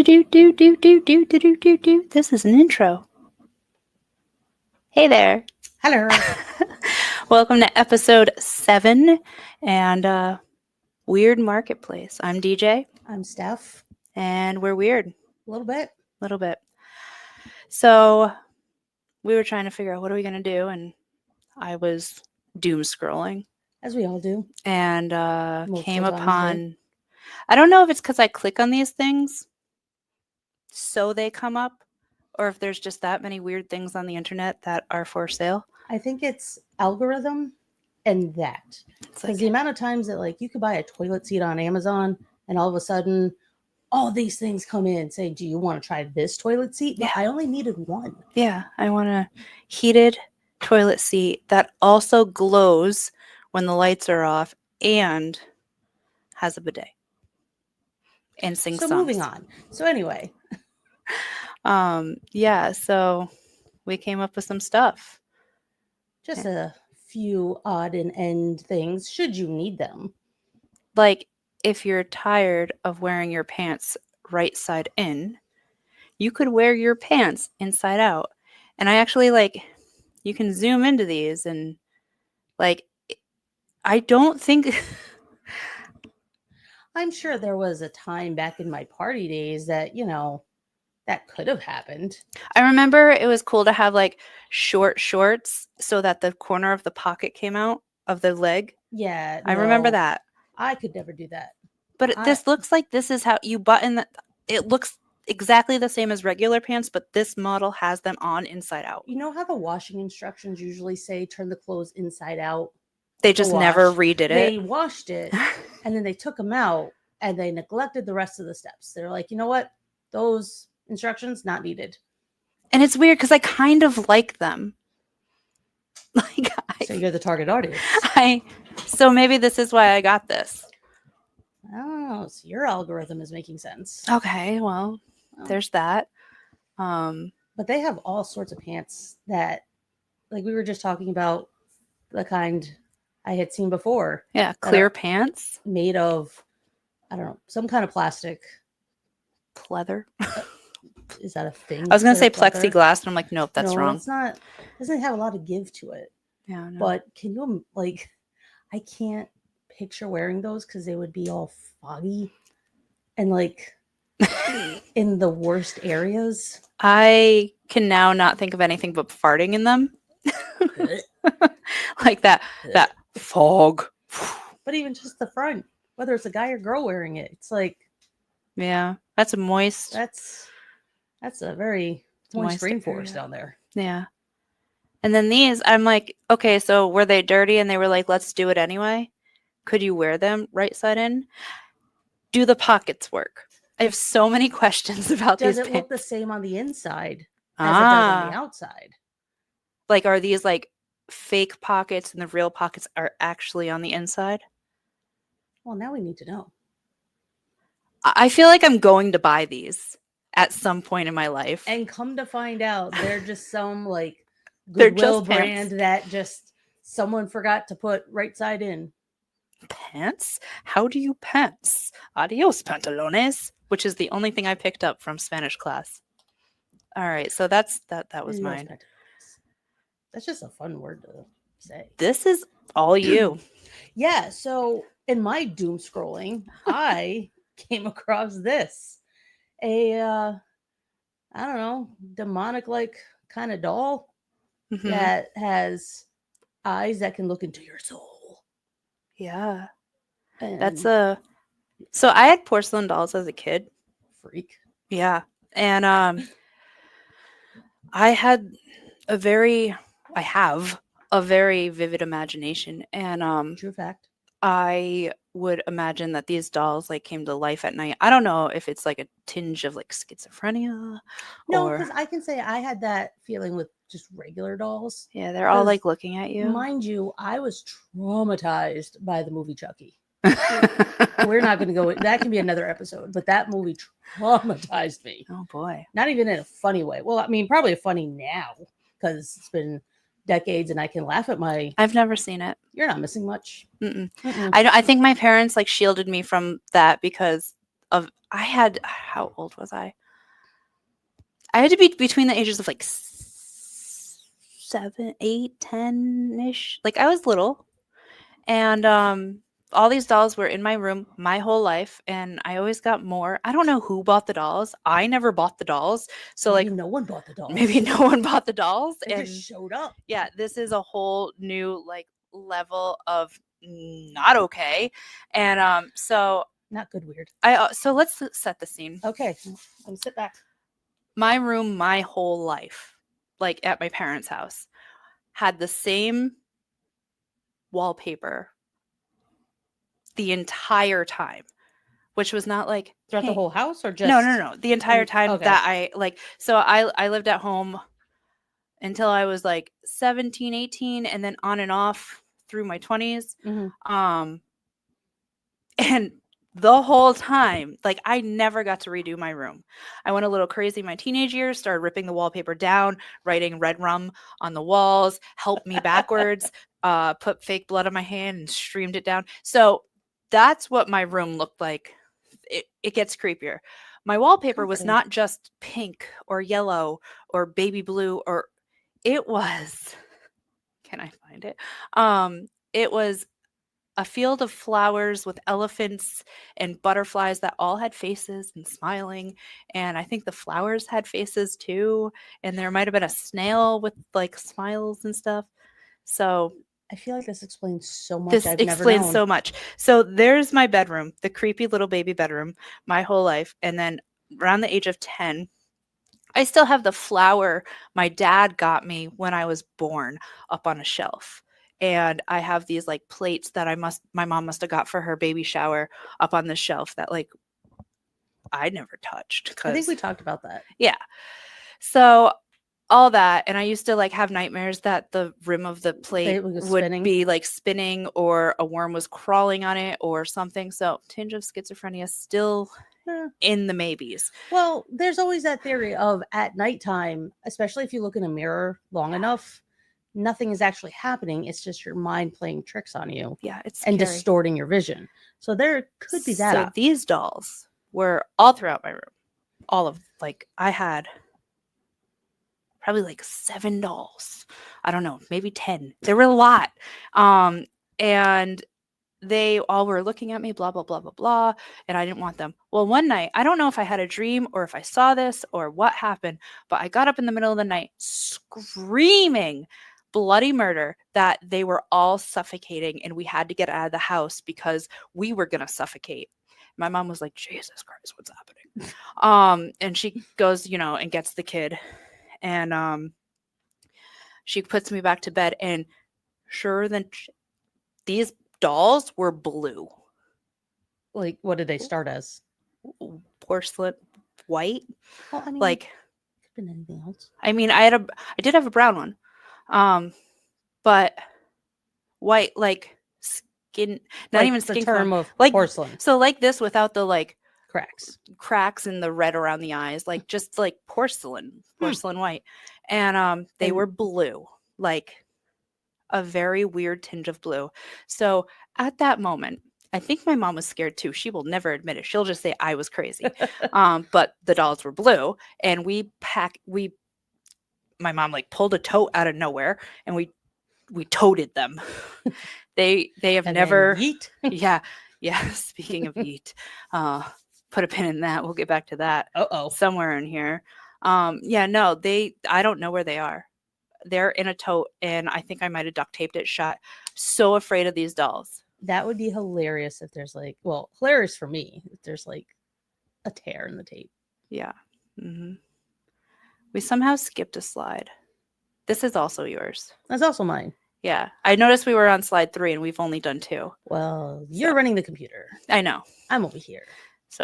This is an intro. Hey there. Hello. Welcome to episode 7 and Weird Marketplace. I'm DJ. I'm Steph. And we're weird. A little bit. So we were trying to figure out what are we going to do, and I was doom scrolling. As we all do. And came upon... I don't know if it's because I click on these things so they come up, or if there's just that many weird things on the internet that are for sale. I think it's algorithm and that. Because the amount of times that you could buy a toilet seat on Amazon and all of a sudden all these things come in saying, do you want to try this toilet seat? But I only needed one. Yeah, I want a heated toilet seat that also glows when the lights are off and has a bidet. And sings songs. So moving on. So anyway. So we came up with some stuff. Just a few odd and end things, should you need them. Like, if you're tired of wearing your pants right side in, you could wear your pants inside out. And I actually, you can zoom into these and, I don't think... I'm sure there was a time back in my party days that, that could have happened. I remember it was cool to have short shorts so that the corner of the pocket came out of the leg. Yeah. I remember that. I could never do that. But this looks like this is how you button that. It looks exactly the same as regular pants, but this model has them on inside out. You know how the washing instructions usually say turn the clothes inside out? They just never redid it. They washed it and then they took them out and they neglected the rest of the steps. They're like, you know what? Those instructions not needed. And it's weird because I kind of like them. So you're the target audience. So maybe this is why I got this. Oh, so your algorithm is making sense. Okay, well, there's that. But they have all sorts of pants that, we were just talking about, the kind I had seen before. Yeah, clear pants. Made of, I don't know, some kind of plastic. Pleather. Is that a thing? I was going to say plexiglass, and I'm like, nope, that's wrong. It's not. It doesn't have a lot of give to it. Yeah, no. But can you, I can't picture wearing those because they would be all foggy and, in the worst areas. I can now not think of anything but farting in them. Like that fog. But even just the front, whether it's a guy or girl wearing it, it's yeah, that's a moist. That's a very moist rainforest down there. Yeah. And then these, I'm like, okay, so were they dirty and they were like, let's do it anyway? Could you wear them right side in? Do the pockets work? I have so many questions about these pants. Does it look the same on the inside as it does on the outside? Are these fake pockets and the real pockets are actually on the inside? Well, now we need to know. I feel like I'm going to buy these at some point in my life. And come to find out, they're just some Goodwill brand that just someone forgot to put right side in. Pants? How do you pants? Adios, pantalones. Which is the only thing I picked up from Spanish class. All right, so that was mine. That's just a fun word to say. This is all you. Yeah, so in my doom scrolling, I came across this. I don't know, demonic kind of doll that has eyes that can look into your soul. Yeah. And so I had porcelain dolls as a kid. Freak. Yeah. And I have a very vivid imagination, and true fact. I would imagine that these dolls came to life at night. I don't know if it's a tinge of schizophrenia. No, because I can say I had that feeling with just regular dolls. Yeah, they're all looking at you. Mind you, I was traumatized by the movie Chucky. We're not going to go. That can be another episode, but that movie traumatized me. Oh boy! Not even in a funny way. Well, I mean, probably funny now because it's been decades and I can laugh at I've never seen it. You're not missing much. I think my parents shielded me from that because of how old was I? I had to be between the ages of like 7, 8, 10-ish. Like I was little. And all these dolls were in my room my whole life, and I always got more. I don't know who bought the dolls. I never bought the dolls. So Maybe like no one bought the dolls. maybe no one bought the dolls. They And just showed up. yeah, this is a whole new like level of not okay. And so Not good, weird. so let's set the scene. Okay, let me sit back. My room my whole life, like at my parents' house, had the same wallpaper the entire time, which was not like Throughout the hey, whole house or just no, the entire time okay. that I like. So I lived at home until I was like 17, 18, and then on and off through my 20s. Mhm. And the whole time, like I never got to redo my room. I went a little crazy in my teenage years, started ripping the wallpaper down, writing red rum on the walls, help me backwards, put fake blood on my hand and streamed it down. So that's what my room looked like. It gets creepier. My wallpaper was Comforting. not just pink or yellow or baby blue, or it was, can I find it? It was a field of flowers with elephants and butterflies that all had faces and smiling. And I think the flowers had faces too. And there might have been a snail with like smiles and stuff. So I feel like this explains so much this I've never explains known. so much. So there's my bedroom, the creepy little baby bedroom, my whole life. And then around the age of 10, I still have the flower my dad got me when I was born up on a shelf. And I have these like plates that my mom must have got for her baby shower up on the shelf that like I never touched. I think we Cause talked about that. yeah. So all that. And I used to like have nightmares that the rim of the plate was would spinning. be like spinning or a worm was crawling on it or something. So tinge of schizophrenia still Yeah. in the maybes. Well, there's always that theory of at nighttime, especially if you look in a mirror long enough, nothing is actually happening. It's just your mind playing tricks on you Yeah, it's and scary. distorting your vision. So there could be that. So these dolls were all throughout my room. All of like I had probably like 7 dolls. I don't know, maybe 10. There were a lot. And they all were looking at me, blah, blah, blah, blah, blah. And I didn't want them. Well, one night, I don't know if I had a dream or if I saw this or what happened, but I got up in the middle of the night screaming bloody murder that they were all suffocating and we had to get out of the house because we were going to suffocate. My mom was like, Jesus Christ, what's happening? And she goes, and gets the kid. And she puts me back to bed. And sure than these dolls were blue. Like, what did they start as? Porcelain white. Well, I mean, Like, could have been anything else. I mean, I did have a brown one. But white, like skin, not like even the skin term color. of Like porcelain. So like this without the like cracks and the red around the eyes, like just like porcelain white. And they were blue, like a very weird tinge of blue. So at that moment, I think my mom was scared too. She will never admit it. She'll just say I was crazy. But the dolls were blue, and my mom like pulled a tote out of nowhere, and we toted them. They have and never yeet. yeah. Speaking of yeet, put a pin in that. We'll get back to that somewhere in here. No, I don't know where they are. They're in a tote, and I think I might have duct taped it shut. So afraid of these dolls. That would be hilarious if there's like, well, hilarious for me if there's like a tear in the tape. Yeah. Mm-hmm. We somehow skipped a slide. This is also yours. That's also mine. Yeah. I noticed we were on slide 3 and we've only done 2. Well, you're running the computer. I know. I'm over here. So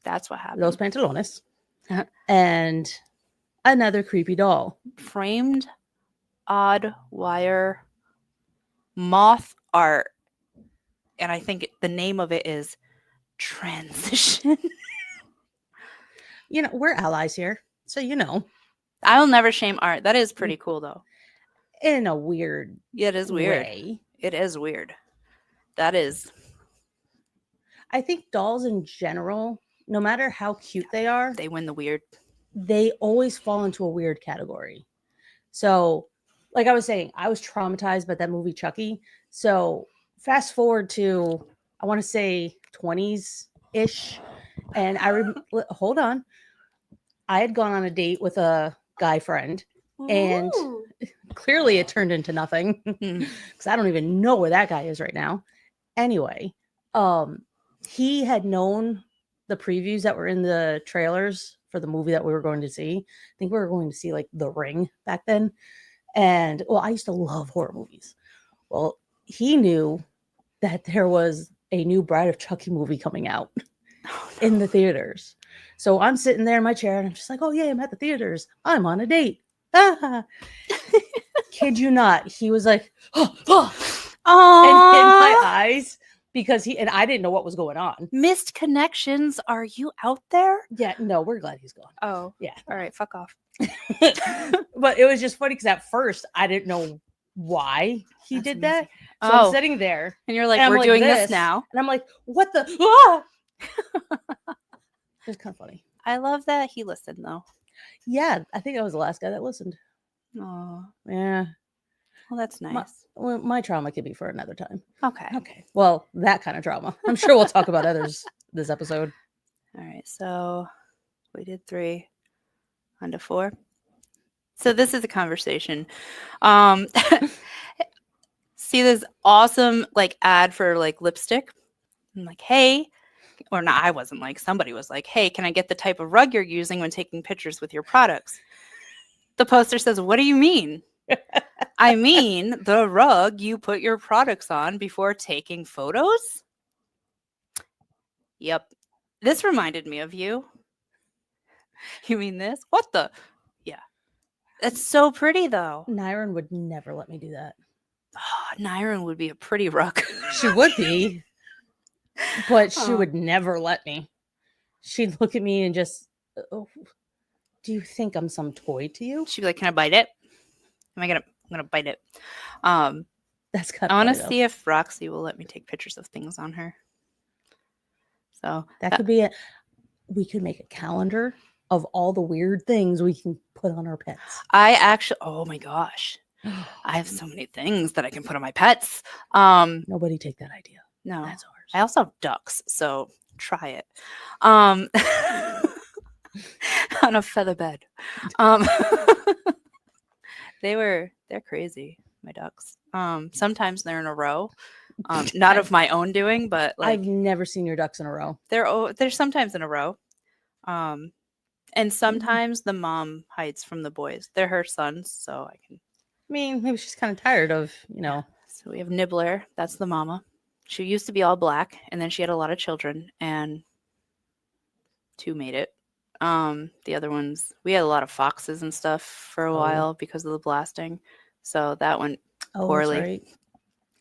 that's what happened. Los pantalones. And another creepy doll. Framed odd wire moth art. And I think the name of it is Transition. We're allies here. So, I'll never shame art. That is pretty cool, though. In a weird it is weird. way. It is weird. That is. I think dolls in general no matter how cute they are, They win the weird. they always fall into a weird category. So, like I was saying, I was traumatized by that movie Chucky. So, fast forward to, I want to say 20s ish. And hold on. I had gone on a date with a guy friend, and Ooh. clearly it turned into nothing because I don't even know where that guy is right now. Anyway, he had known the previews that were in the trailers for the movie that we were going to see. I think we were going to see like The Ring back then. And well, I used to love horror movies. Well, he knew that there was a new Bride of Chucky movie coming out in the theaters. So I'm sitting there in my chair and I'm just like, oh, yeah, I'm at the theaters. I'm on a date. Ah. Kid you not. He was like, oh, and in my eyes because I didn't know what was going on. Missed connections. Are you out there? Yeah, no, we're glad he's gone. Oh, yeah. All right, fuck off. But it was just funny because at first I didn't know why he did that. So I'm sitting there and you're like, we're doing this now. And I'm like, what the? Ah! It's kind of funny. I love that he listened though. Yeah, I think I was the last guy that listened. Oh, yeah. Well, that's nice. My trauma could be for another time. Okay. Well, that kind of trauma. I'm sure we'll talk about others this episode. All right. So we did 3. On to 4. So this is a conversation. See this awesome like ad for like lipstick. I'm like, hey, or not. I wasn't like, somebody was like, hey, can I get the type of rug you're using when taking pictures with your products? The poster says, what do you mean? I mean, the rug you put your products on before taking photos? Yep. This reminded me of you. You mean this? What the? Yeah. It's so pretty, though. Nyron would never let me do that. Oh, Nyron would be a pretty rug. She would be. But she would never let me. She'd look at me and just, oh, do you think I'm some toy to you? She'd be like, can I bite it? I'm gonna bite it. That's kind of I want to see if Roxy will let me take pictures of things on her. So that could be it. We could make a calendar of all the weird things we can put on our pets. I actually, oh my gosh, I have so many things that I can put on my pets. Nobody take that idea. No, that's ours. I also have ducks, so try it. On a feather bed. They're crazy, my ducks. Sometimes they're in a row. Not of my own doing, but like I've never seen your ducks in a row. They're sometimes in a row. And sometimes the mom hides from the boys. They're her sons, so I can. I mean, maybe she's kind of tired of, So we have Nibbler. That's the mama. She used to be all black, and then she had a lot of children, and 2 made it. The other ones, we had a lot of foxes and stuff for a while because of the blasting. So that went poorly.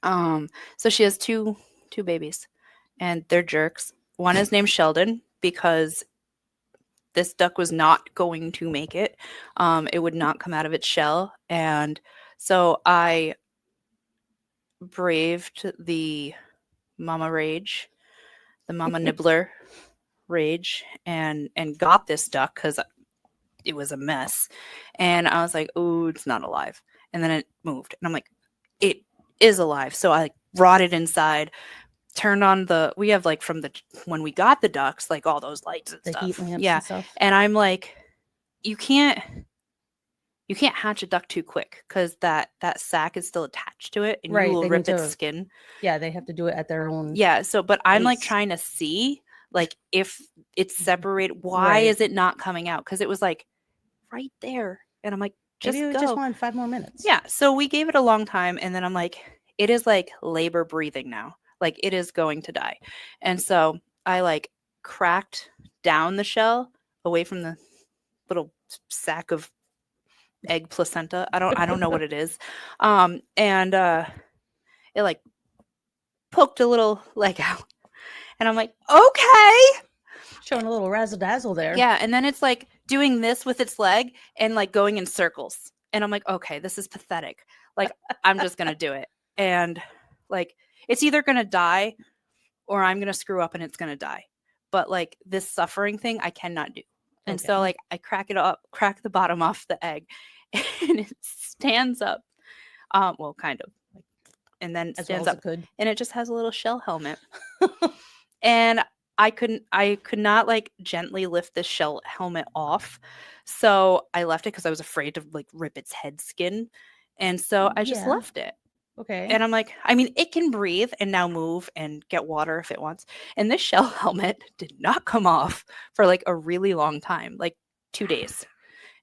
Right. So she has two babies, and they're jerks. One is named Sheldon because this duck was not going to make it. It would not come out of its shell. And so I braved the mama rage, the mama nibbler rage, and got this duck because it was a mess. And I was like, oh, it's not alive. And then it moved. And I'm like, it is alive. So I brought it inside, turned on we have like from when we got the ducks, like all those lights and stuff. Heat lamps yeah. and stuff. And I'm like, you can't hatch a duck too quick because that sack is still attached to it and you will rip its skin. Yeah, they have to do it at their own. Yeah. So, but I'm like trying to see like if it's separated, why is it not coming out? Because it was like right there. And I'm like, just wanted 5 more minutes. Yeah. So we gave it a long time. And then I'm like, it is like labor breathing now. Like it is going to die. And so I like cracked down the shell away from the little sack of egg placenta. I don't know what it is. And it like poked a little leg out. And I'm like, okay. Showing a little razzle dazzle there. Yeah. And then it's like doing this with its leg and like going in circles. And I'm like, okay, this is pathetic. Like, I'm just going to do it. And like, it's either going to die or I'm going to screw up and it's going to die. but like this suffering thing I cannot do. And Okay. so like I crack it up, crack the bottom off the egg, and it stands up. Well, kind of. Like, and then As well stands as up, it could. and it just has a little shell helmet. And I could not like gently lift the shell helmet off. So I left it because I was afraid to like rip its head skin. And so I just Yeah. left it. Okay. And I'm like, I mean, it can breathe and now move and get water if it wants. And this shell helmet did not come off for like a really long time, like 2 days.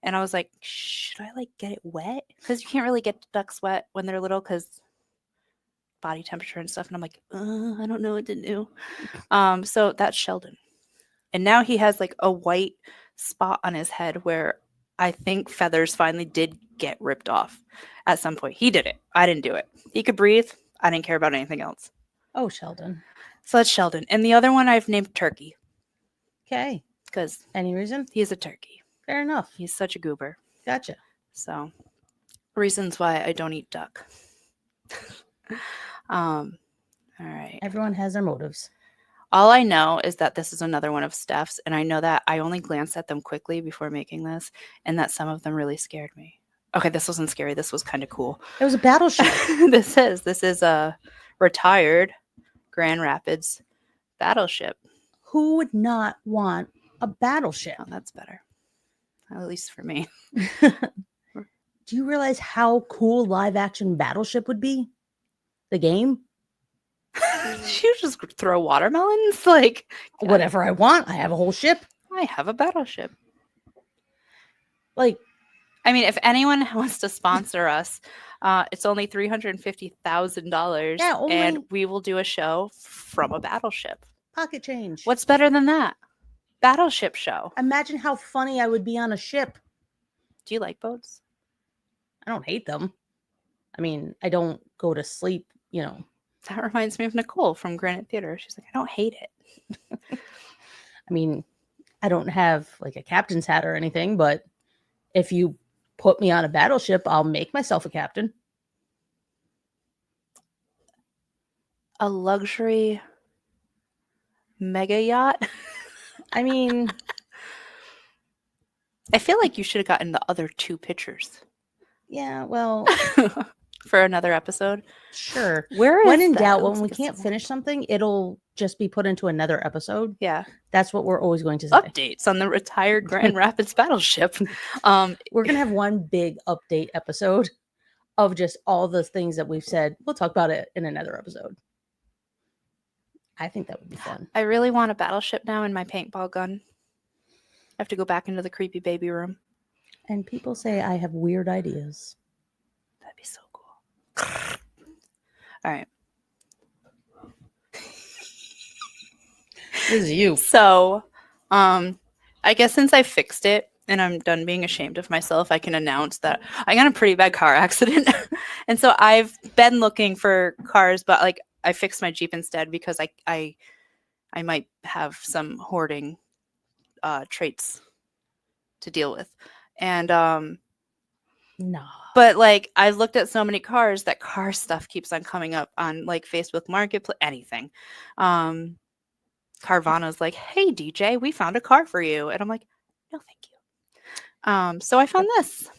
And I was like, should I like get it wet? Because you can't really get ducks wet when they're little because body temperature and stuff. And I'm like, I don't know what to do. So that's Sheldon. And now he has like a white spot on his head where I think feathers finally did get ripped off at some point. He did it. I didn't do it. He could breathe. I didn't care about anything else. Oh, Sheldon. So that's Sheldon. And the other one I've named Turkey Okay. because Any reason? he's a turkey. Fair enough. He's such a goober. Gotcha. So reasons why I don't eat duck. All right. Everyone has their motives. All I know is that this is another one of Steph's, and I know that I only glanced at them quickly before making this, and that some of them really scared me. Okay, this wasn't scary. This was kind of cool. It was a battleship. This is a retired Grand Rapids battleship. Who would not want a battleship? Oh, that's better. At least for me. Do you realize how cool live action Battleship would be? The game? You just throw watermelons? Like, Whatever I want. I have a whole ship. I have a battleship. Like, I mean, if anyone wants to sponsor us, it's only $350,000, Yeah, only- and we will do a show from a battleship. pocket change. What's better than that? Battleship show. Imagine how funny I would be on a ship. Do you like boats? I don't hate them. I mean, I don't go to sleep, That reminds me of Nicole from Granite Theater. She's like, I don't hate it. I mean, I don't have like a captain's hat or anything, but if you put me on a battleship, I'll make myself a captain. A luxury mega yacht? I mean, I feel like you should have gotten the other two pictures yeah, well, for another episode. sure. Where is When in that? doubt, It when looks we like can't it's- finish something, it'll just be put into another episode. Yeah. That's what we're always going to say. Updates on the retired Grand Rapids battleship. We're going to have one big update episode of just all the things that we've said. We'll talk about it in another episode. I think that would be fun. I really want a battleship now in my paintball gun. I have to go back into the creepy baby room. And people say I have weird ideas. That'd be so cool. All right. This is you. So, I guess since I fixed it and I'm done being ashamed of myself, I can announce that I got in a pretty bad car accident. And so I've been looking for cars, but like I fixed my Jeep instead because I might have some hoarding traits to deal with. And No. but like I've looked at so many cars that car stuff keeps on coming up on like Facebook Marketplace, anything. Carvana's like, hey DJ, we found a car for you. And I'm like, no, thank you. So I found this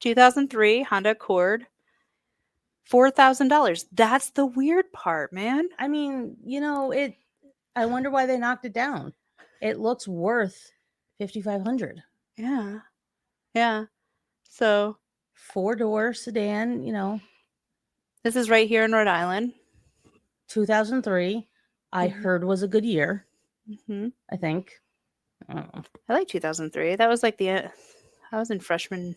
2003 Honda Accord, $4,000. That's the weird part, man. I mean, I wonder why they knocked it down. It looks worth $5,500. Yeah. Yeah. So 4-door sedan, this is right here in Rhode Island. 2003. I Mhm. heard was a good year, hmm I think. I don't know. I like 2003. That was like I was in freshman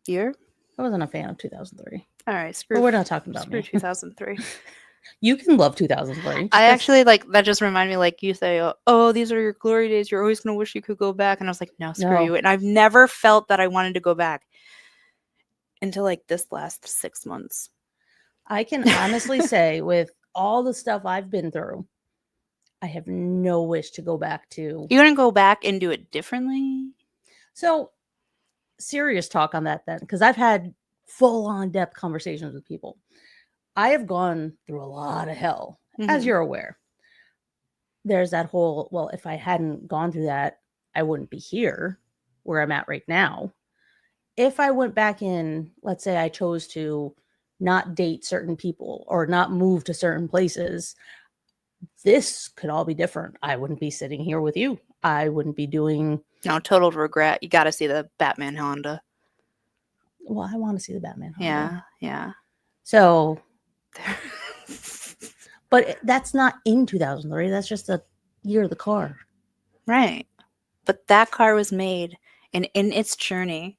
year. I wasn't a fan of 2003. All right, screw. But we're not talking about Screw me. 2003. You can love 2003. I actually like that. Just reminded me, like you say, oh, these are your glory days. You're always gonna wish you could go back. And I was like, no, screw No. you. And I've never felt that I wanted to go back until like this last 6 months. I can honestly say, with all the stuff I've been through, I have no wish to go back to. You gonna go back and do it differently? So, serious talk on that then, because I've had full on depth conversations with people. I have gone through a lot of hell, as Mhm. you're aware. there's that whole, well, if I hadn't gone through that, I wouldn't be here where I'm at right now. If I went back in, let's say I chose to not date certain people or not move to certain places, this could all be different. I wouldn't be sitting here with you. I wouldn't be doing. No, total regret. You got to see the Batman Honda. Well, I want to see the Batman Honda. Yeah, yeah. So, but that's not in 2003. That's just the year of the car. Right. But that car was made and in its journey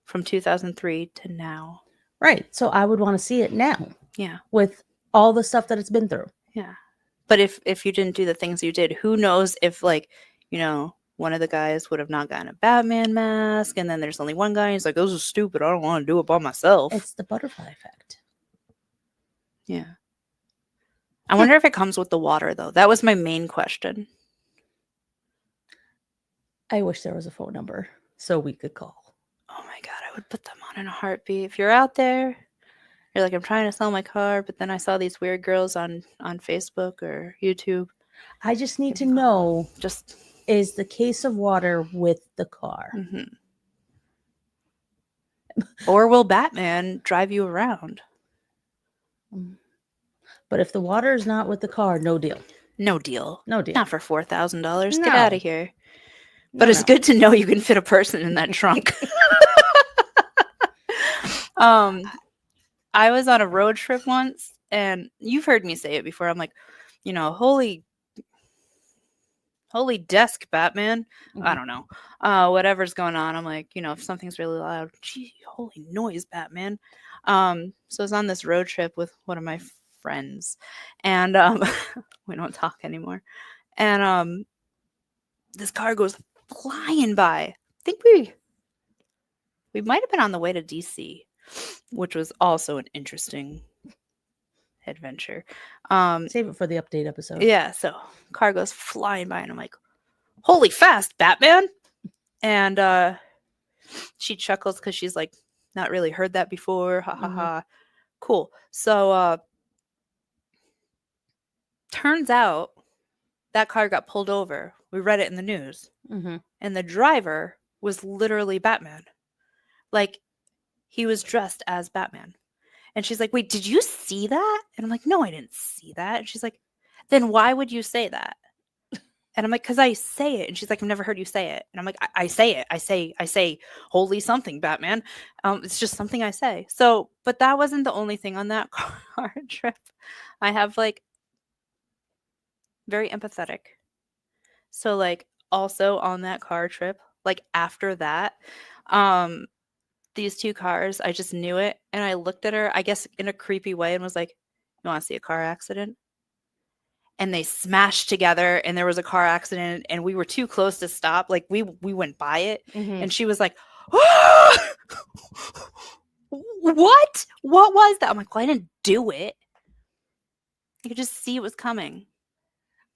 from 2003 to now. Right. So I would want to see it now. Yeah. With all the stuff that it's been through. Yeah. But if you didn't do the things you did, who knows if, like, you know, one of the guys would have not gotten a Batman mask, and then there's only one guy, and he's like, this is stupid. I don't want to do it by myself. It's the butterfly effect. Yeah. I wonder if it comes with the water, though. That was my main question. I wish there was a phone number so we could call. Oh my God, I would put them on in a heartbeat. If you're out there, you're like, I'm trying to sell my car, but then I saw these weird girls on Facebook or YouTube. I just need to know, Just is the case of water with the car? mm-hmm. Or will Batman drive you around? But if the water is not with the car, no deal. No deal. No deal. Not for $4,000. No. Get out of here. But it's good to know you can fit a person in that trunk. I was on a road trip once, and you've heard me say it before. I'm like, you know, holy desk, Batman. Mm-hmm. I don't know. Whatever's going on. I'm like, you know, if something's really loud, gee, holy noise, Batman. So I was on this road trip with one of my friends, and we don't talk anymore. And this car goes flying by. I think we might have been on the way to DC, which was also an interesting adventure. Save it for the update episode. Yeah, so car goes flying by, and I'm like, holy fast, Batman. And she chuckles because she's like, not really heard that before. Ha ha ha. Cool. So turns out that car got pulled over. We read it in the news. Mm-hmm. And the driver was literally Batman. Like, he was dressed as Batman. And she's like, wait, did you see that? And I'm like, no, I didn't see that. And she's like, then why would you say that? And I'm like, because I say it. And she's like, I've never heard you say it. And I'm like, I say it. I say, holy something, Batman. It's just something I say. So, but that wasn't the only thing on that car trip. I have, like, very empathetic. So, like, also on that car trip, like, after that, these two cars, I just knew it. And I looked at her, I guess in a creepy way, and was like, you want to see a car accident? And they smashed together, and there was a car accident, and we were too close to stop. Like, we went by it, and she was like, oh! What was that? I'm like, well, I didn't do it. You could just see it was coming.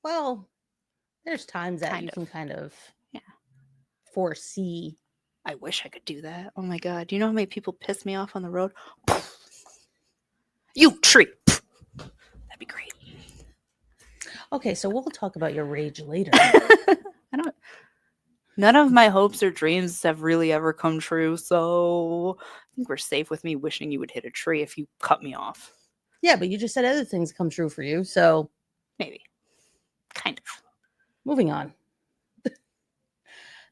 Well, there's times that you can kind of foresee. I wish I could do that. Oh my God. Do you know how many people piss me off on the road? You tree. That'd be great. Okay, so we'll talk about your rage later. None of my hopes or dreams have really ever come true, so I think we're safe with me wishing you would hit a tree if you cut me off. Yeah, but you just said other things come true for you, so maybe. Kind of. Moving on.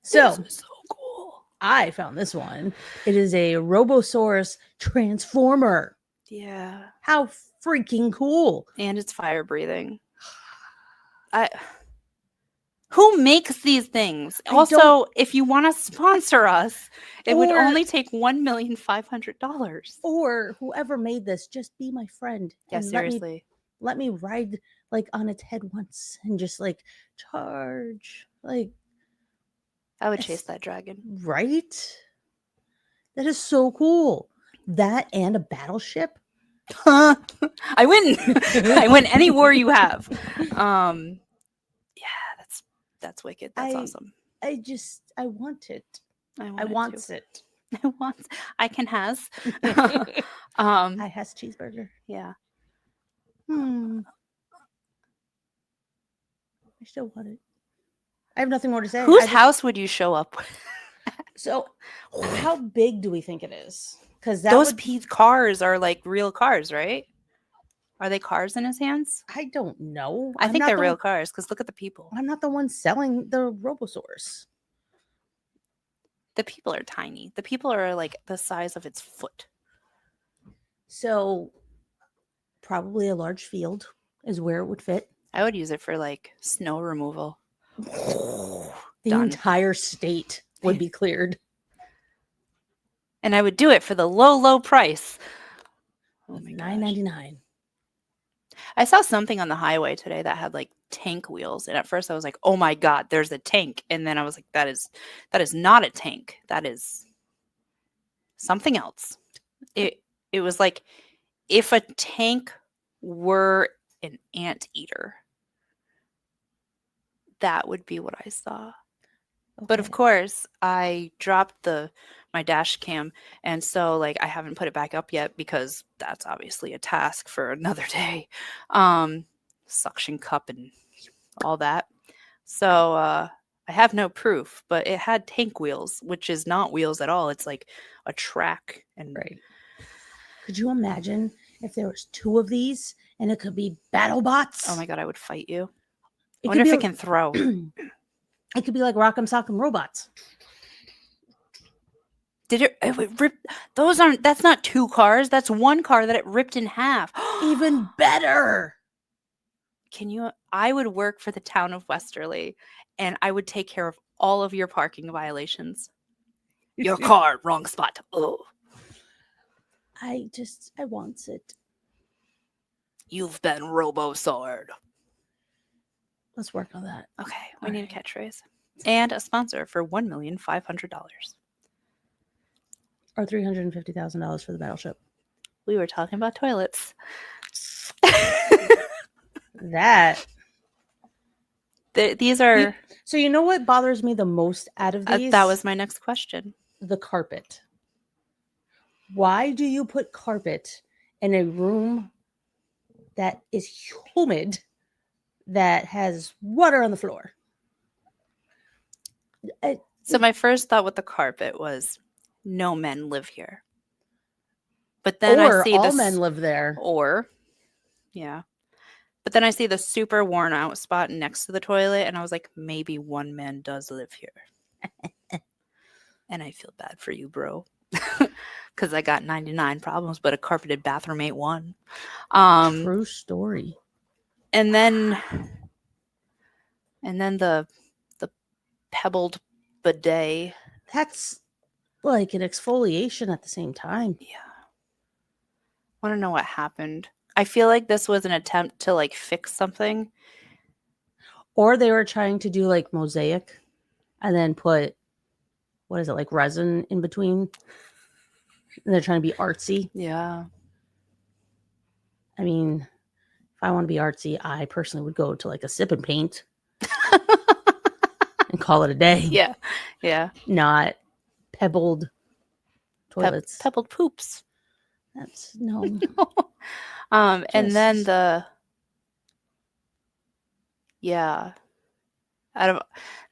So, this is so cool. I found this one. It is a Robosaurus Transformer. Yeah. How freaking cool. And it's fire breathing. Who makes these things? Also, if you want to sponsor us, it would only take $1,500,000. Or whoever made this, just be my friend. Yeah, seriously. Let me ride like on its head once and just like charge. Like, I would chase that dragon. Right? That is so cool. That and a battleship. I win. I win any war you have. Yeah, that's wicked. That's awesome. I want it. I want it. I can has. I has cheeseburger. Yeah. I still want it. I have nothing more to say. Whose house would you show up with? So, how big do we think it is? Because Those cars are like real cars, right? Are they cars in his hands? I don't know. I think they're real cars because look at the people. I'm not the one selling the Robosaurus. The people are tiny. The people are like the size of its foot. So, probably a large field is where it would fit. I would use it for like snow removal. The Done. entire state would be cleared. And I would do it for the low, low price. Oh my $9.99. I saw something on the highway today that had like tank wheels. And at first I was like, oh my God, there's a tank. And then I was like, that is not a tank. That is something else. It was like if a tank were an anteater, that would be what I saw. Okay. But of course, I dropped my dash cam, and so like I haven't put it back up yet because that's obviously a task for another day. Suction cup and all that. So I have no proof, but it had tank wheels, which is not wheels at all. It's like a track. And right. Could you imagine if there was 2 of these and it could be battle bots? Oh my God, I would fight you. I wonder if it can throw. It could be like Rock'em Sock'em Robots. Did it rip? That's not 2 cars. That's 1 car that it ripped in half. Even better. I would work for the town of Weirdsterly, and I would take care of all of your parking violations. Your car, wrong spot. Oh. I want it. You've been robo-sword. Let's work on that. Okay, we need a catchphrase. And a sponsor for $1,500,000. Or $350,000 for the battleship. We were talking about toilets. These are... So you know what bothers me the most out of these? That was my next question. The carpet. Why do you put carpet in a room that is humid, that has water on the floor? So my first thought with the carpet was, no men live here. But then I see all men live there. Yeah. But then I see the super worn out spot next to the toilet, and I was like, maybe one man does live here. And I feel bad for you, bro. Because I got 99 problems, but a carpeted bathroom ain't one. True story. And then the pebbled bidet. That's like an exfoliation at the same time. Yeah. I want to know what happened. I feel like this was an attempt to like fix something. Or they were trying to do like mosaic and then put, what is it, like resin in between? And they're trying to be artsy. Yeah. I mean, if I want to be artsy, I personally would go to like a sip and paint and call it a day. Yeah. Yeah. Not pebbled toilets. Pebbled poops. That's no. And then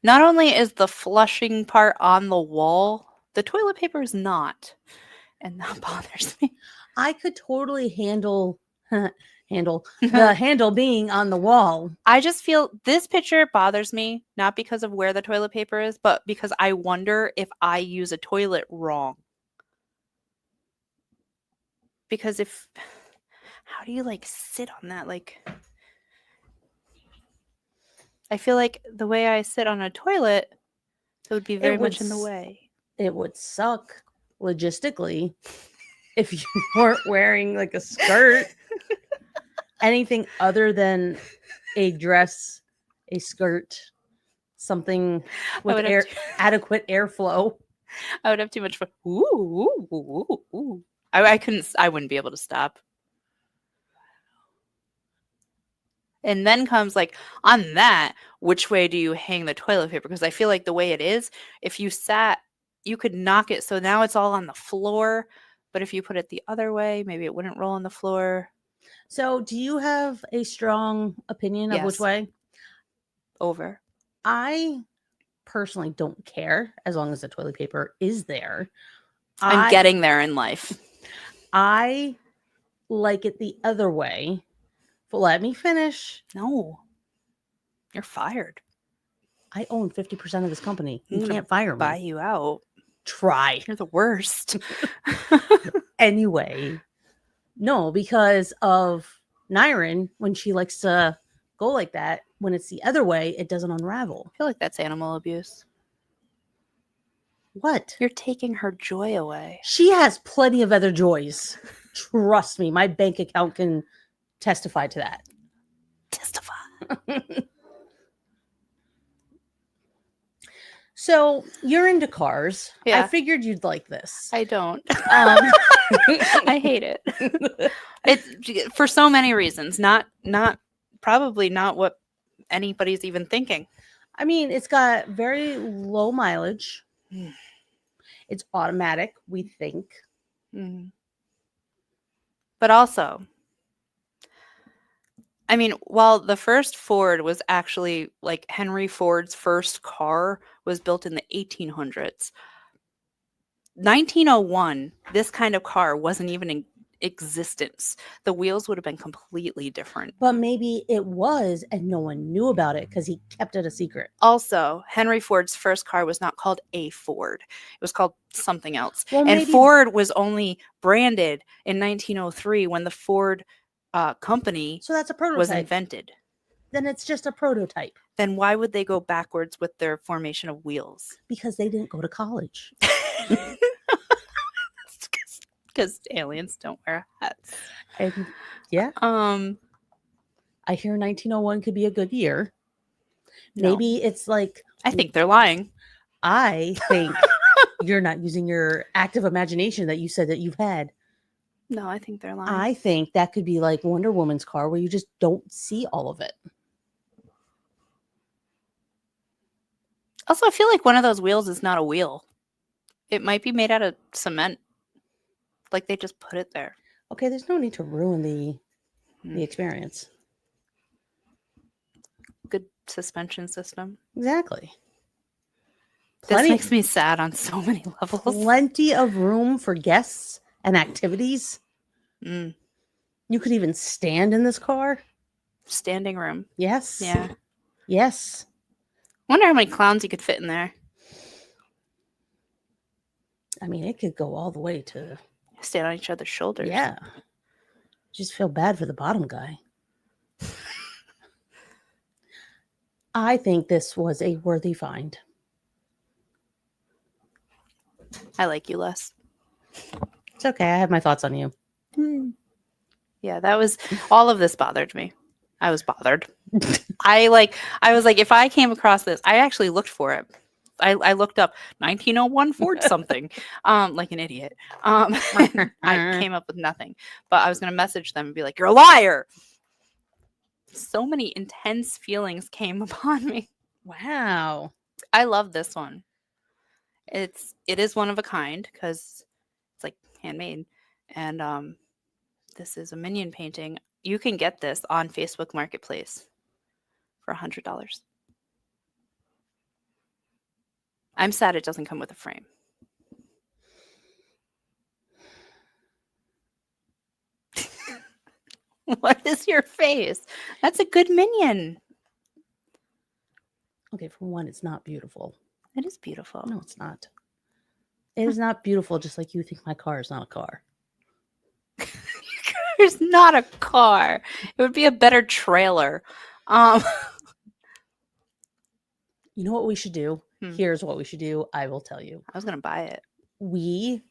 not only is the flushing part on the wall, the toilet paper is not. And that bothers me. I could totally handle the handle being on the wall. I just feel this picture bothers me, not because of where the toilet paper is, but because I wonder if I use a toilet wrong. Because how do you like sit on that? Like, I feel like the way I sit on a toilet, it would be very much in the way. It would suck logistically if you weren't wearing like a skirt. Anything other than a dress, a skirt, something with adequate airflow. I would have too much fun. Ooh. I wouldn't be able to stop. And then comes like, on that, which way do you hang the toilet paper? Because I feel like the way it is, if you sat, you could knock it. So now it's all on the floor. But if you put it the other way, maybe it wouldn't roll on the floor. So do you have a strong opinion of which way? over. I personally don't care as long as the toilet paper is there. I'm getting there in life. I like it the other way. But let me finish. No. You're fired. I own 50% of this company. I'm You gonna can't fire buy me. you out. Try. You're the worst. Anyway, no, because of Nyrin, when she likes to go like that, when it's the other way, it doesn't unravel. I feel like that's animal abuse. What? You're taking her joy away. She has plenty of other joys. Trust me, my bank account can testify to that. Testify. So you're into cars. Yeah. I figured you'd like this. I don't. Um, I hate it. It's for so many reasons. Probably not what anybody's even thinking. I mean, it's got very low mileage. Mm. It's automatic, we think. Mm. But also, I mean, while the first Ford was actually like Henry Ford's first car was built in the 1800s, 1901, this kind of car wasn't even in existence. The wheels would have been completely different. But maybe it was, and no one knew about it because he kept it a secret. Also, Henry Ford's first car was not called a Ford. It was called something else. Well, and maybe- Ford was only branded in 1903 when the Ford company So that's a prototype. was invented. Then it's just a prototype Then why would they go backwards with their formation of wheels? because they didn't go to college. Because aliens don't wear hats. And yeah, I hear 1901 could be a good year. No. Maybe it's like, I think they're lying. I think you're not using your active imagination that you said that you've had. No, I think they're lying. I think that could be like Wonder Woman's car where you just don't see all of it. Also, I feel like one of those wheels is not a wheel. It might be made out of cement. Like they just put it there. Okay, there's no need to ruin the Hmm. experience. Good suspension system. Exactly. This makes me sad on so many levels. Plenty of room for guests and activities. Mm. You could even stand in this car. Standing room. Yes. Yeah. Yes. Wonder how many clowns you could fit in there. I mean, it could go all the way to. Stand on each other's shoulders. Yeah. Just feel bad for the bottom guy. I think this was a worthy find. I like you less. It's okay. I have my thoughts on you. Yeah, that was all of this bothered me. I was bothered. I was like, if I came across this, I actually looked for it. I looked up 1901 Ford something, like an idiot. I came up with nothing, but I was going to message them and be like, you're a liar. So many intense feelings came upon me. Wow. I love this one. It is one of a kind because it's like handmade. And this is a minion painting. You can get this on Facebook Marketplace for $100. I'm sad it doesn't come with a frame. What is your face? That's a good minion. Okay, for one, it's not beautiful. It is beautiful. No, it's not. It is not beautiful, just like you think my car is not a car. It's not a car. It would be a better trailer. You know what we should do? Hmm. Here's what we should do. I will tell you. I was going to buy it. We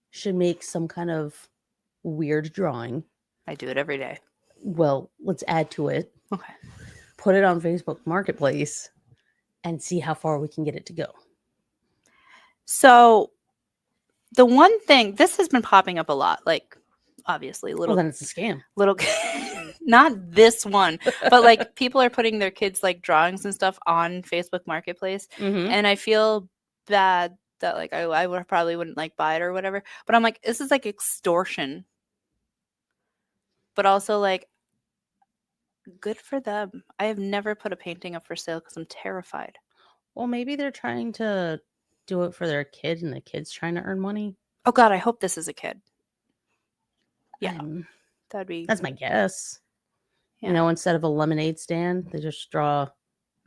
should make some kind of weird drawing. I do it every day. Well, let's add to it. Okay. Put it on Facebook Marketplace and see how far we can get it to go. So the one thing, this has been popping up a lot, like obviously Well, then it's a scam. little not this one, but like people are putting their kids like drawings and stuff on Facebook Marketplace. Mm-hmm. And I feel bad that like I would probably wouldn't like buy it or whatever. But I'm like, this is like extortion. But also like Good for them. I have never put a painting up for sale because I'm terrified. Well, maybe they're trying to do it for their kid and the kid's trying to earn money. Oh God, I hope this is a kid. Yeah, I'm- that'd be. that's my guess. Yeah. You know, instead of a lemonade stand, they just draw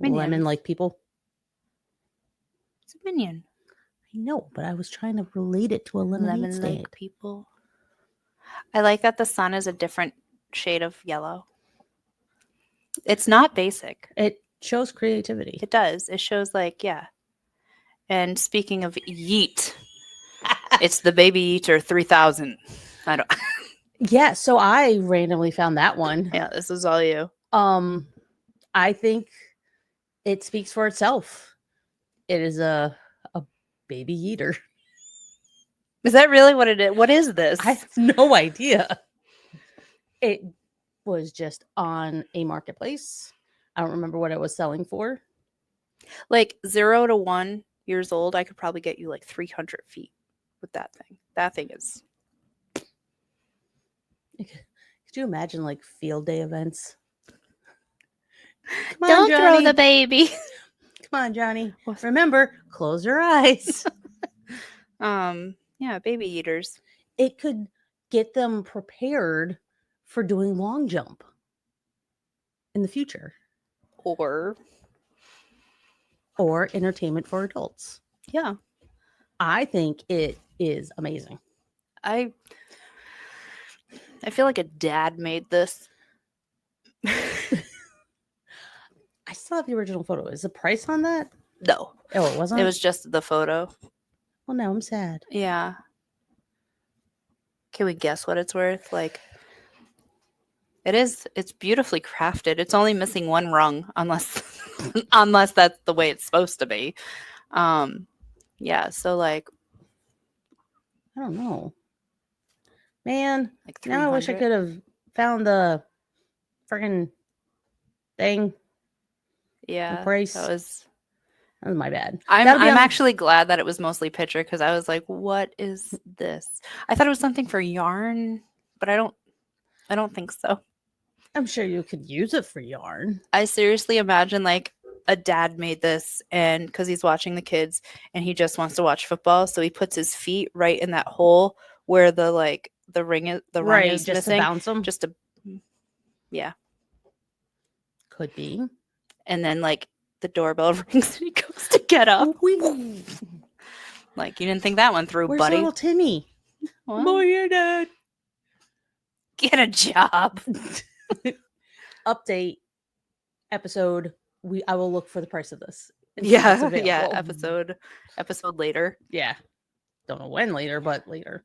lemon Minions. like people. It's a minion. I know, but I was trying to relate it to a lemonade stand. Lemon-like people. I like that the sun is a different shade of yellow. It's not basic. It shows creativity. It does. It shows like, yeah. And speaking of yeet, it's the Baby Eater 3000. I don't. Yeah, so I randomly found that one. Yeah, this is all you. I think it speaks for itself. It is a baby eater. Is that really what it is? What is this? I have no idea. It was just on a marketplace. I don't remember what it was selling for. Like 0 to 1 years old, I could probably get you like 300 feet with that thing. That thing is. Could you imagine like field day events? Come Don't throw Johnny. the baby. Come on, Johnny. Remember, close your eyes. Yeah, baby eaters. It could get them prepared for doing long jump in the future. Or Entertainment for adults. yeah. I think it is amazing. I feel like a dad made this. I still have the original photo. Is the price on that? No. Oh, it wasn't? It was just the photo. Well, now I'm sad. Yeah. Can we guess what it's worth? Like it's beautifully crafted. It's only missing one rung unless unless that's the way it's supposed to be. Yeah, so like I don't know. Man, like now I wish I 300. could have found the freaking thing. Yeah. price. That was my bad. I'm That'll be on- actually glad that it was mostly picture because I was like, what is this? I thought it was something for yarn, but I don't think so. I'm sure you could use it for yarn. I seriously imagine like a dad made this and because he's watching the kids and he just wants to watch football, so he puts his feet right in that hole where the ring is Just missing, to bounce them. just to yeah, Could be. and then like the doorbell rings and he goes to get up. Whee! Like you didn't think that one through, Where's buddy. little Timmy? Well, Boy, your dad. get a job. Update episode. I will look for the price of this. and see Yeah, what's yeah. available. Episode later. Yeah. Don't know when later, but later.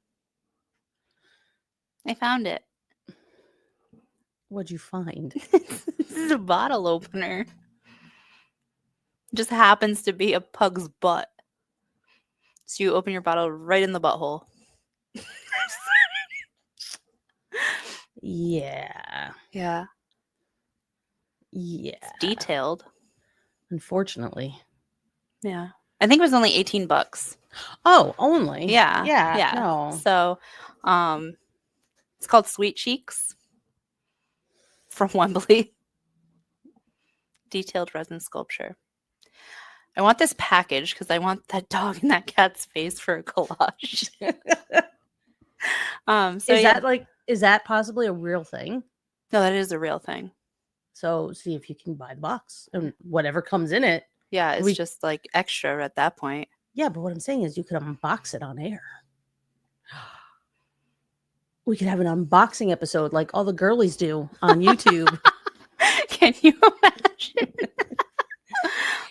I found it. What'd you find? This is a bottle opener. Just happens to be a pug's butt. So you open your bottle right in the butthole. Yeah. Yeah. Yeah. It's detailed. Unfortunately. Yeah. I think it was only $18. Oh, only. Yeah. Yeah. Yeah. No. So it's called Sweet Cheeks from Wembley. Detailed resin sculpture. I want this package because I want that dog and that cat's face for a collage. So is that possibly a real thing? No, that is a real thing. So see if you can buy the box and whatever comes in it. Yeah, it's just like extra at that point. Yeah, but what I'm saying is you could unbox it on air. We could have an unboxing episode like all the girlies do on YouTube. Can you imagine?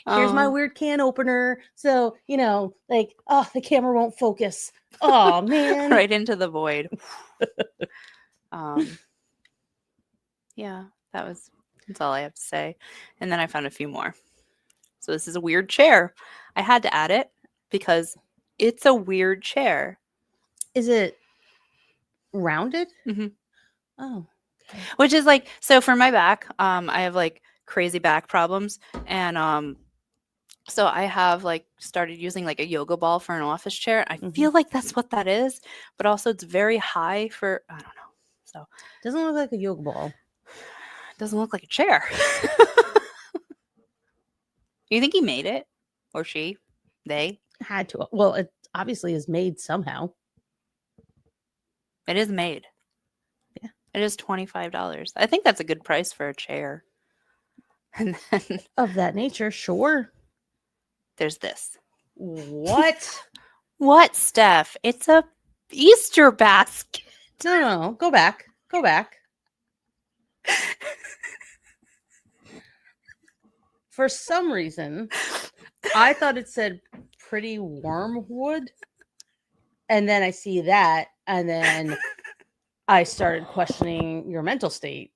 Here's my weird can opener. So, the camera won't focus. Oh, man. Right into the void. Yeah, that's all I have to say. And then I found a few more. So this is a weird chair. I had to add it because it's a weird chair. Is it rounded? Mm-hmm. Oh. Okay. Which is like, so for my back, I have like crazy back problems. And so I have like started using like a yoga ball for an office chair. I feel like that's what that is, but also it's very high for, I don't know. So doesn't look like a yoga ball. It doesn't look like a chair. You think he made it? Or she? They? Had to. Well, it obviously is made somehow. It is made. Yeah. It is $25. I think that's a good price for a chair. And then Of that nature, sure. there's this. What? What, Steph? It's a Easter basket. No. Go back. Go back. For some reason, I thought it said pretty warm wood. And then I see that. And then I started questioning your mental state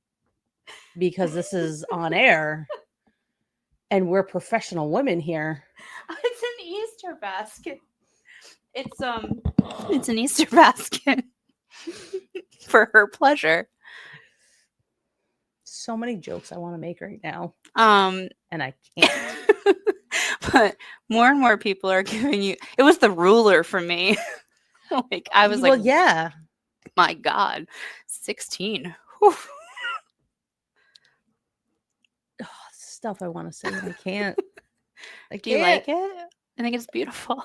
because this is on air and we're professional women here. It's an Easter basket. It's an Easter basket for her pleasure. So many jokes I want to make right now. And I can't. But more and more people are giving you. It was the ruler for me. Like I was Well, like, yeah. my God, 16. Whew. Oh, stuff I want to say and I can't. Do you like it? I think it's beautiful.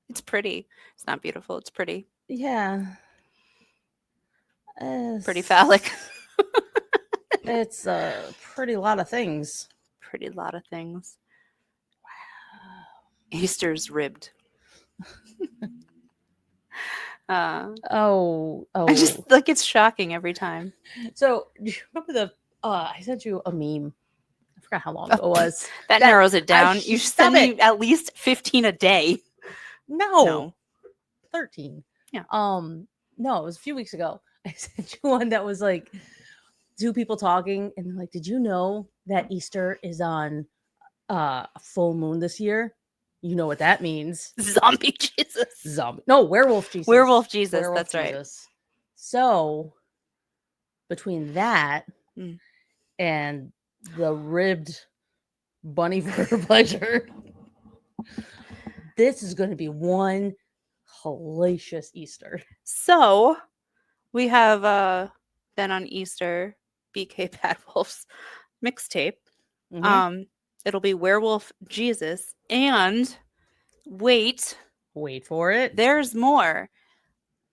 It's pretty. It's not beautiful. It's pretty. Yeah. Pretty phallic. It's a pretty lot of things. Pretty lot of things. Wow. Easter's ribbed. Oh. I just like it's shocking every time. So do you remember I sent you a meme. I forgot how long ago it was. That narrows it down. You send me at least 15 a day. No. 13. Yeah. No, it was a few weeks ago. I sent you one that was like two people talking and they're like, did you know that Easter is on a full moon this year? You know what that means. Zombie Jesus. No, werewolf Jesus. Werewolf Jesus. That's right. So between that and the ribbed bunny for her pleasure, this is going to be one hellacious Easter. So we have then on Easter BK Bad Wolf's mixtape. It'll be Werewolf Jesus and wait for it. There's more.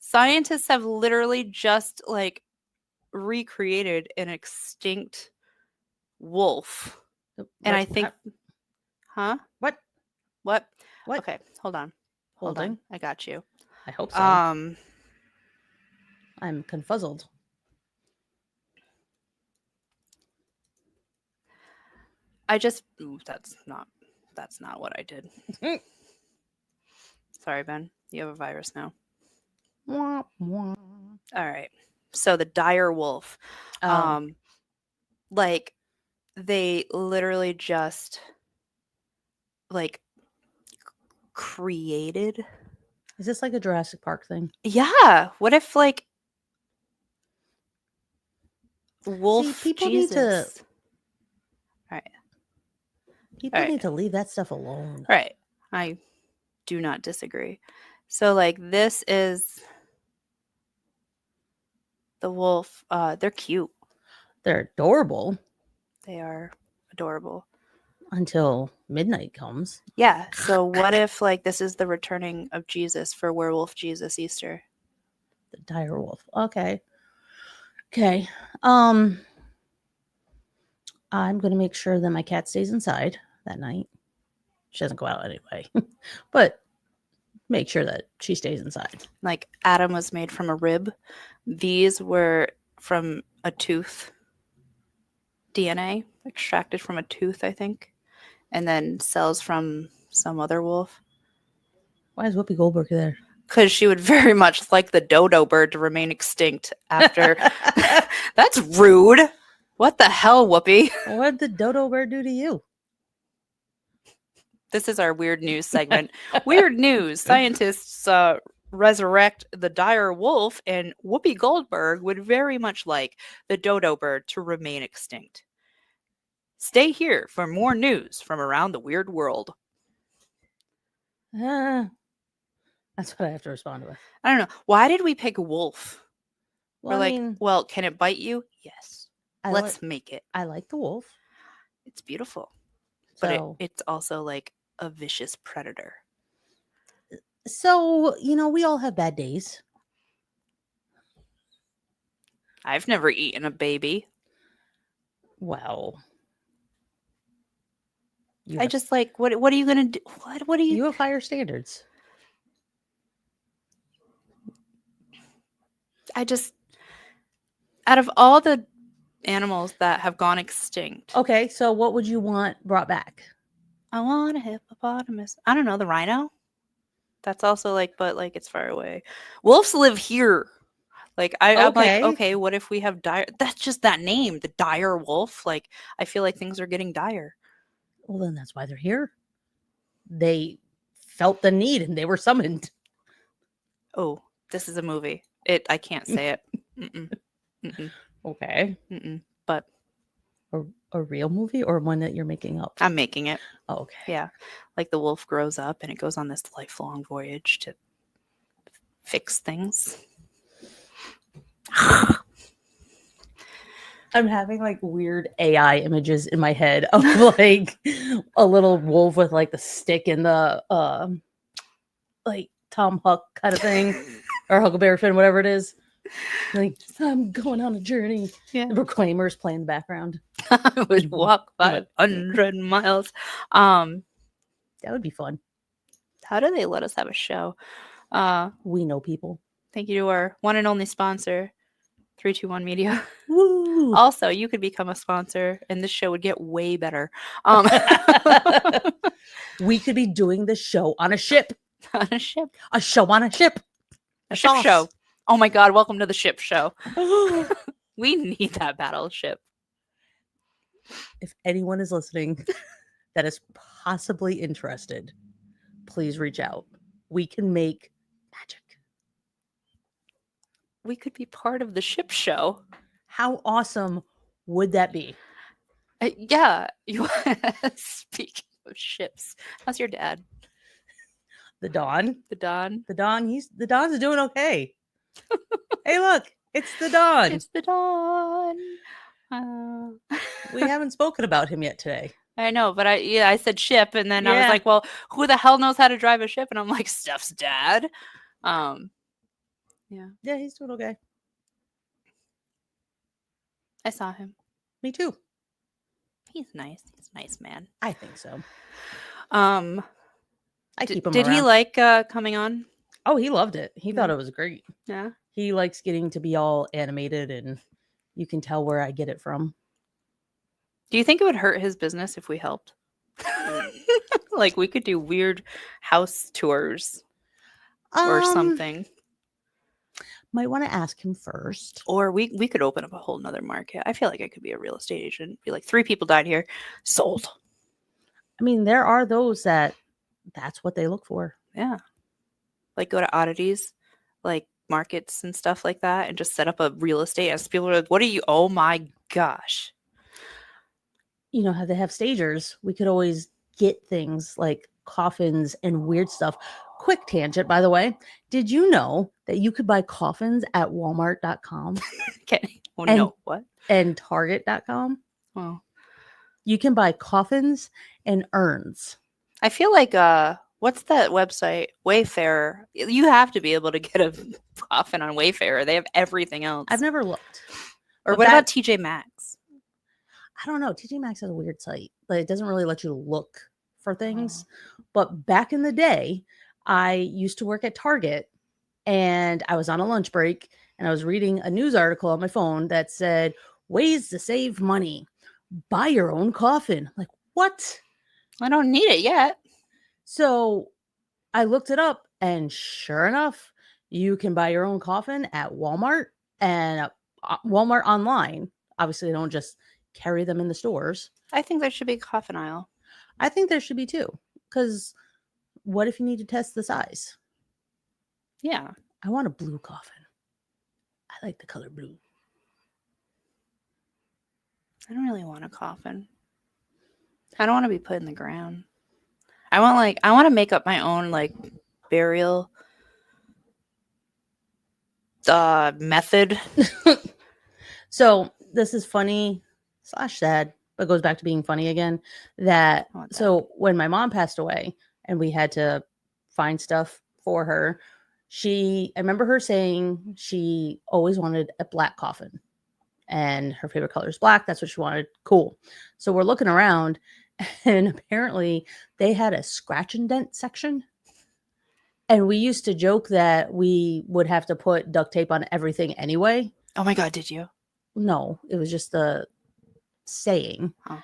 Scientists have literally just like recreated an extinct wolf. And I think What? Okay, hold on. Hold on. I got you. I hope so. I'm confuzzled. That's not what I did. Sorry, Ben. You have a virus now. Wah, wah. All right. So the dire wolf. Like they literally just like created. Is this like a Jurassic Park thing? Yeah. What if like wolf people Jesus? All right. People need to leave that stuff alone. Right. I do not disagree. So like this is the wolf. They're cute. They're adorable. They are adorable. Until midnight comes. Yeah. So what if like this is the returning of Jesus for Werewolf Jesus Easter? The dire wolf. Okay. I'm going to make sure that my cat stays inside that night. She doesn't go out anyway. But make sure that she stays inside. Like Adam was made from a rib. These were from a tooth. DNA extracted from a tooth, I think. And then cells from some other wolf. Why is Whoopi Goldberg there? Because she would very much like the dodo bird to remain extinct after. That's rude. What the hell, Whoopi? What did the dodo bird do to you? This is our weird news segment. Weird news. Scientists resurrect the dire wolf, and Whoopi Goldberg would very much like the dodo bird to remain extinct. Stay here for more news from around the weird world. That's what I have to respond with. I don't know. Why did we pick wolf? Well, We're like, well, can it bite you? Yes. Let's make it. I like the wolf. It's beautiful. But So, it's also like a vicious predator. so we all have bad days. I've never eaten a baby. Well, I just like, what are you going to do? What do you? You have higher standards. Out of all the animals that have gone extinct. Okay, so what would you want brought back? I want a hippopotamus. I don't know, the rhino? That's also like, but like it's far away. Wolves live here. Like I'm like, okay, what if we have dire? That's just that name, the dire wolf. Like I feel like things are getting dire. Well, then that's why they're here. They felt the need and they were summoned. Oh, this is a movie. I can't say it. Mm-mm. Mm-mm. Okay. Mm-mm. But a real movie or one that you're making up? I'm making it. Oh, okay. Yeah. Like the wolf grows up and it goes on this lifelong voyage to fix things. I'm having like weird AI images in my head of like a little wolf with like the stick and the like Tom Huck kind of thing or Huckleberry Finn, whatever it is. Like, I'm going on a journey. Yeah. The Proclaimers play in the background. I would walk 500 miles. That would be fun. How do they let us have a show? We know people. Thank you to our one and only sponsor, 321 Media. Woo! Also, you could become a sponsor and this show would get way better. We could be doing the show on a ship. On a ship. A show on a ship. A ship show. Oh my God, welcome to the ship show. We need that battleship. If anyone is listening that is possibly interested, please reach out. We can make magic. We could be part of the ship show. How awesome would that be? Yeah. Speaking of ships, how's your dad? The Don. The Don. The Don's doing okay. Hey, look, it's the Don. It's the Don. We haven't spoken about him yet today. I know, but I said ship, and then I was like, well, who the hell knows how to drive a ship? And I'm like, Steph's dad. Yeah, he's doing okay. I saw him. Me too. He's nice. He's a nice man. I think so. I keep him around. Did he like coming on? Oh, he loved it. He thought it was great. Yeah. He likes getting to be all animated, and you can tell where I get it from. Do you think it would hurt his business if we helped? Like we could do weird house tours or something. Might want to ask him first. Or we could open up a whole nother market. I feel like I could be a real estate agent. Be like, 3 people died here. Sold. I mean, there are those that's what they look for. Yeah. Like go to oddities, like markets and stuff like that, and just set up a real estate. As people are like, what are you? Oh my gosh. You know how they have stagers. We could always get things like coffins and weird stuff. Quick tangent, by the way. Did you know that you could buy coffins at Walmart.com? Okay. Oh, no. What? And Target.com? Oh. You can buy coffins and urns. I feel like what's that website? Wayfair. You have to be able to get a coffin on Wayfair. They have everything else. I've never looked. Or what about TJ Maxx? I don't know. TJ Maxx has a weird site. Like, it doesn't really let you look for things. But back in the day, I used to work at Target and I was on a lunch break and I was reading a news article on my phone that said, ways to save money. Buy your own coffin. Like, what? I don't need it yet. So I looked it up and sure enough, you can buy your own coffin at Walmart and Walmart online. Obviously, they don't just carry them in the stores. I think there should be a coffin aisle. I think there should be too. Because what if you need to test the size? Yeah. I want a blue coffin. I like the color blue. I don't really want a coffin. I don't want to be put in the ground. I want to make up my own like burial method. So is funny / sad, but goes back to being funny again. That I want that. so when my mom passed away and we had to find stuff for her, I remember her saying she always wanted a black coffin and her favorite color is black. That's what she wanted. Cool. So we're looking around and apparently they had a scratch and dent section. And we used to joke that we would have to put duct tape on everything anyway. Oh my God, did you? No, it was just the saying. Oh.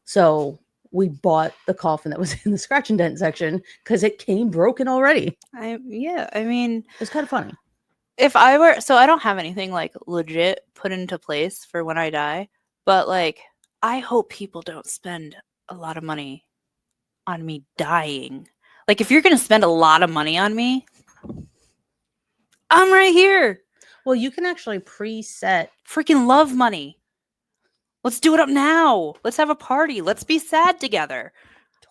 So we bought the coffin that was in the scratch and dent section because it came broken already. I mean, It was kind of funny. if I were, so I don't have anything like legit put into place for when I die, but like, I hope people don't spend a lot of money on me dying. Like, if you're going to spend a lot of money on me, I'm right here. Well, you can actually preset. Freaking love money. Let's do it up now. Let's have a party. Let's be sad together.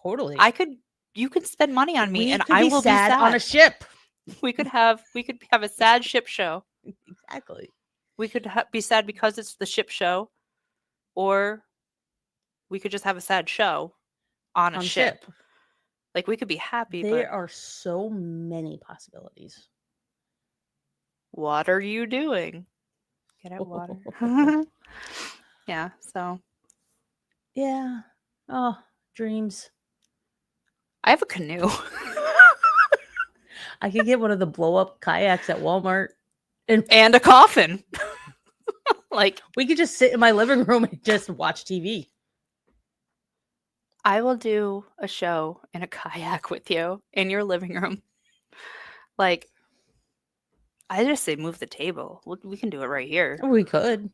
Totally. You could spend money on me, We and could I be will sad be sad on a ship. We could have a sad ship show. Exactly. We could be sad because it's the ship show, or we could just have a sad show on a ship. Like, we could be happy. There are so many possibilities. What are you doing? Get out water. Yeah. So Yeah. Oh, dreams. I have a canoe. I could get one of the blow up kayaks at Walmart. And a coffin. Like, we could just sit in my living room and just watch TV. I will do a show in a kayak with you in your living room. Like, I just say move the table. We can do it right here. We could.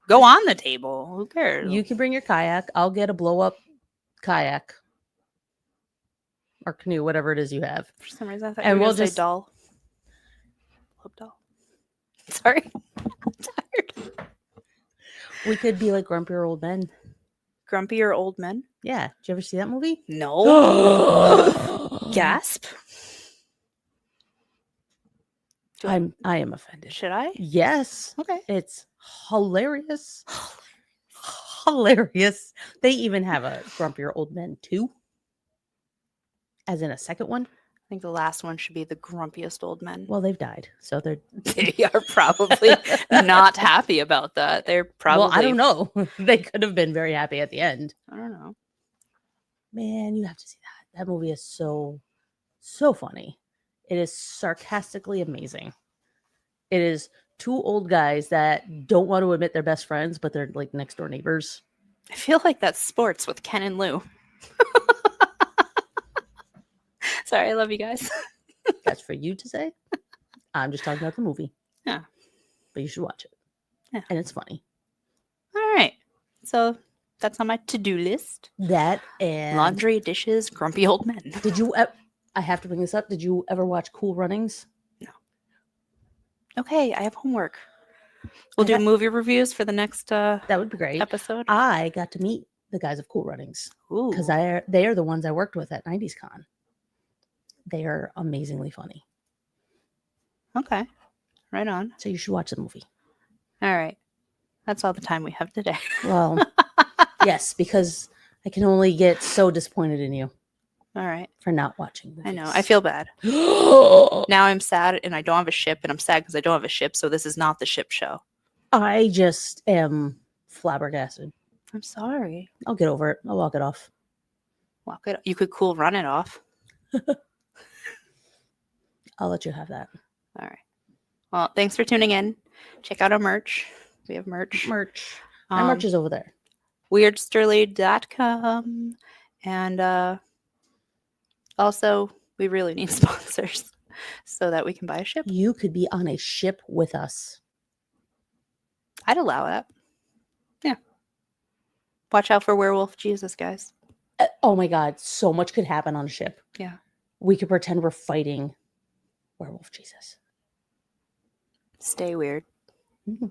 Go on the table. Who cares? You can bring your kayak. I'll get a blow up kayak. Or canoe, whatever it is you have. For some reason, I thought and you were we'll gonna just say doll. Blow-up doll. Sorry. I'm tired. We could be like grumpier old men. Grumpier old men? Yeah. Did you ever see that movie? No. Gasp. I am offended. Should I? Yes. Okay. It's hilarious. Hilarious. They even have a grumpier old men 2. As in a second one. I think the last one should be the grumpiest old men. Well, they've died, so they are probably not happy about that. They're probably. Well, I don't know. They could have been very happy at the end. I don't know. Man, you have to see that. That movie is so funny. It is sarcastically amazing. It is 2 old guys that don't want to admit they're best friends, but they're like next door neighbors. I feel like that's sports with Ken and Lou. Sorry, I love you guys. That's for you to say. I'm just talking about the movie. Yeah. But you should watch it. Yeah. And it's funny. All right. So that's on my to-do list. That and laundry, dishes, grumpy old men. Did you I have to bring this up. Did you ever watch Cool Runnings? No. Okay, I have homework. We'll do movie reviews for the next that would be great. episode. I got to meet the guys of Cool Runnings. Ooh. Because they are the ones I worked with at 90s Con. They are amazingly funny. Okay. Right on. So you should watch the movie. All right. That's all the time we have today. Well, yes, because I can only get so disappointed in you. All right. For not watching movies. I know. I feel bad. Now I'm sad and I don't have a ship, and I'm sad because I don't have a ship, so this is not the ship show. I just am flabbergasted. I'm sorry. I'll get over it. I'll walk it off. Walk it. You could cool run it off. I'll let you have that. All right. Well, thanks for tuning in. Check out our merch. We have merch. My merch is over there. Weirdsterly.com. And also, we really need sponsors so that we can buy a ship. You could be on a ship with us. I'd allow that. Yeah. Watch out for Werewolf Jesus, guys. Oh my God. So much could happen on a ship. Yeah. We could pretend we're fighting Werewolf Jesus. Stay weird. Mm-hmm.